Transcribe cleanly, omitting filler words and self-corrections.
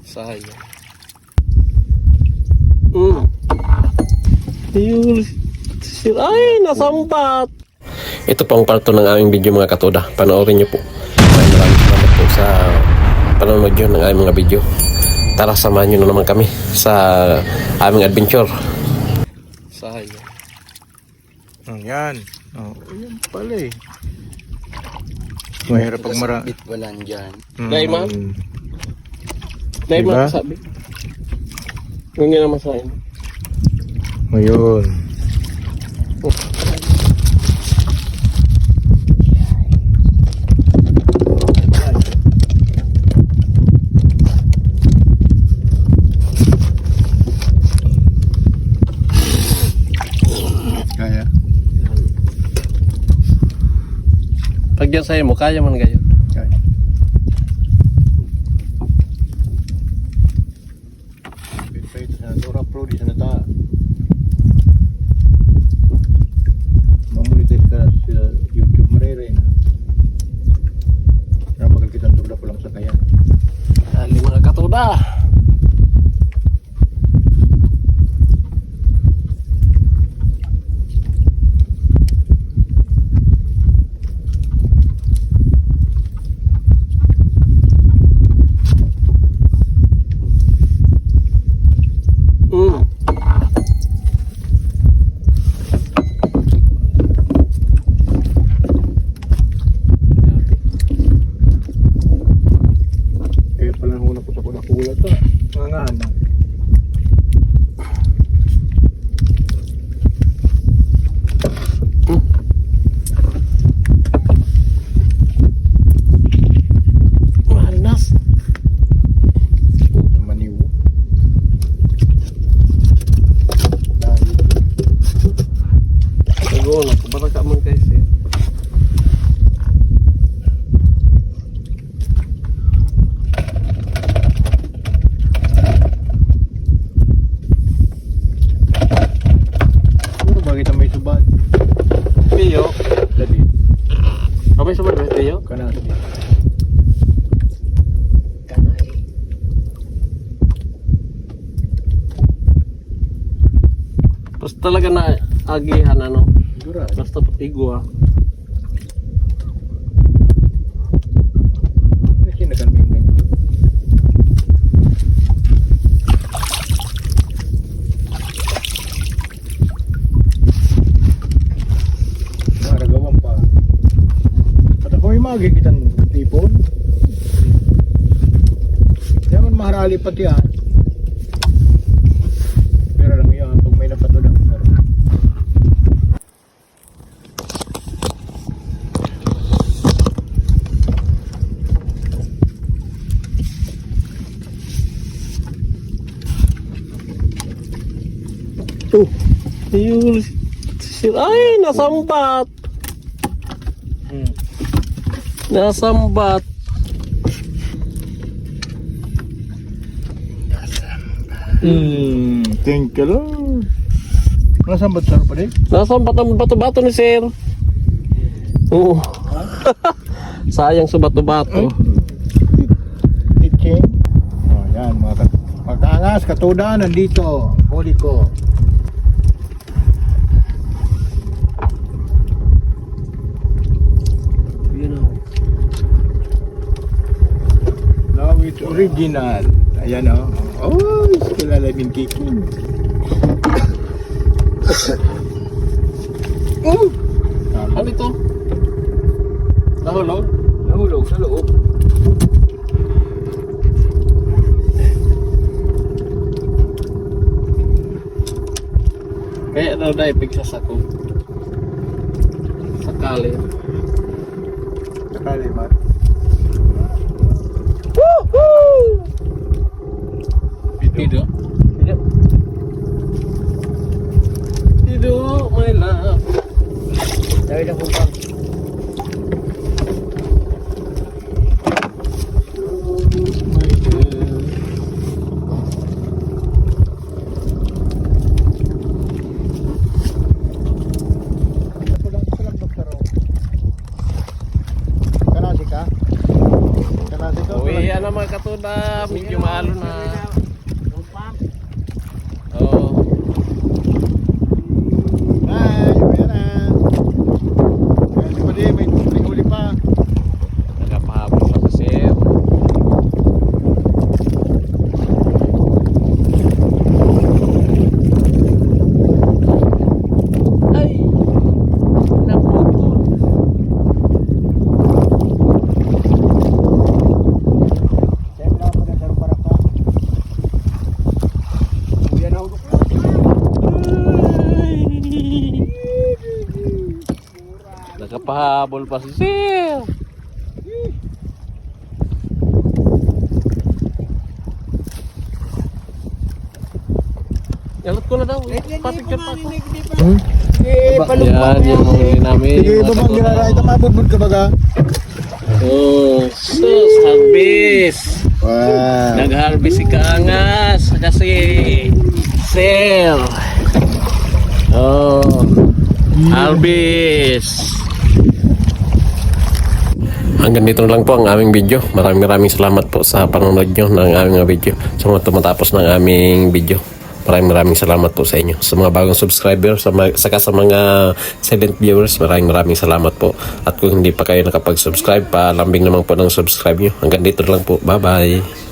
Sayang. Ay, nasambat. Ito pang parto ng aming video mga katoda. Panoorin nyo po. Maraming salamat po sa panonood nyo ng aming mga video. Tara, samahan nyo na naman kami sa aming adventure. Sayang. Yan. Oh, yan pala eh. Mahirap pag marami. Wala dyan. Dahil ma'am? Dahil Diba? ma'am sabi. Yung nga naman sa akin. Ngayon. Kaya. Pag yan sa'yo mo, kaya man kayo. Kaya. Pwede sa Dora Pro di sana ta. Mamonetize ka sa YouTube marere na. Kaya magkakita ng pa lang sa kaya. Dali mga katoda. Kaya pala huna ko sa kula-kula ta. Mga ano. Malas. Maniw. Dahil. Siguro, kubarag ka man kayo siya. Puro ba kita may subad? Piyo. Dali. Kapag sa barbe, piyo? Kana dali. Basta talaga na agihan ano. Dura. Basta patigwa. Kasi nagaming. Maragawan pa. At ako may magigitan tipon. Kaya man maharali pati yan. Pero lang yun, pag may napatulang sir. Ayun. Ay, nasambat. Nasambat. Thank you Lord. Nasaan ba sir pa din? Nasambat ang bato-bato ni sir. Oo. Sayang sa bato-bato. Teaching. Oh, yan mga pagkaangas, katuda, nandito. Huli ko. Yun o. Now it's original. Ayan o. Oh, still alive and kicking. Ano ito? Nahulog? Nahulog sa loob. Kaya daw dahil pigsasako. Sakali. Sakali man. Woohoo! Tido. Tido. Tido, my love. Dahil ako pa. Kana si ka pa, medyo maalo na. Oh. Ay, yan na. Di ba di, may huli pa. Nagpahabol pa sa sir. Ay! Naputol. Siyempre ako na sarong para pa. Yan ako. Nakapahabol pa si sir. Yalat ko na daw. Papicture pa ako. Yan yung huli namin. Sige, mga babang katoda. ginara. Ito mabubod ka baga. Oh, sus, harvest. Wow. Nag-harvest si Kaangas kasi sale. Oh, harvest. Hanggang dito na lang po ang aming video. Maraming salamat po sa panonood nyo ng aming video. Sa mga tumatapos ng aming video. Maraming salamat po sa inyo. Sa mga bagong subscribers, saka sa mga silent viewers, maraming salamat po. At kung hindi pa kayo nakapag-subscribe, palambing naman po ng subscribe nyo. Hanggang dito na lang po. Bye-bye.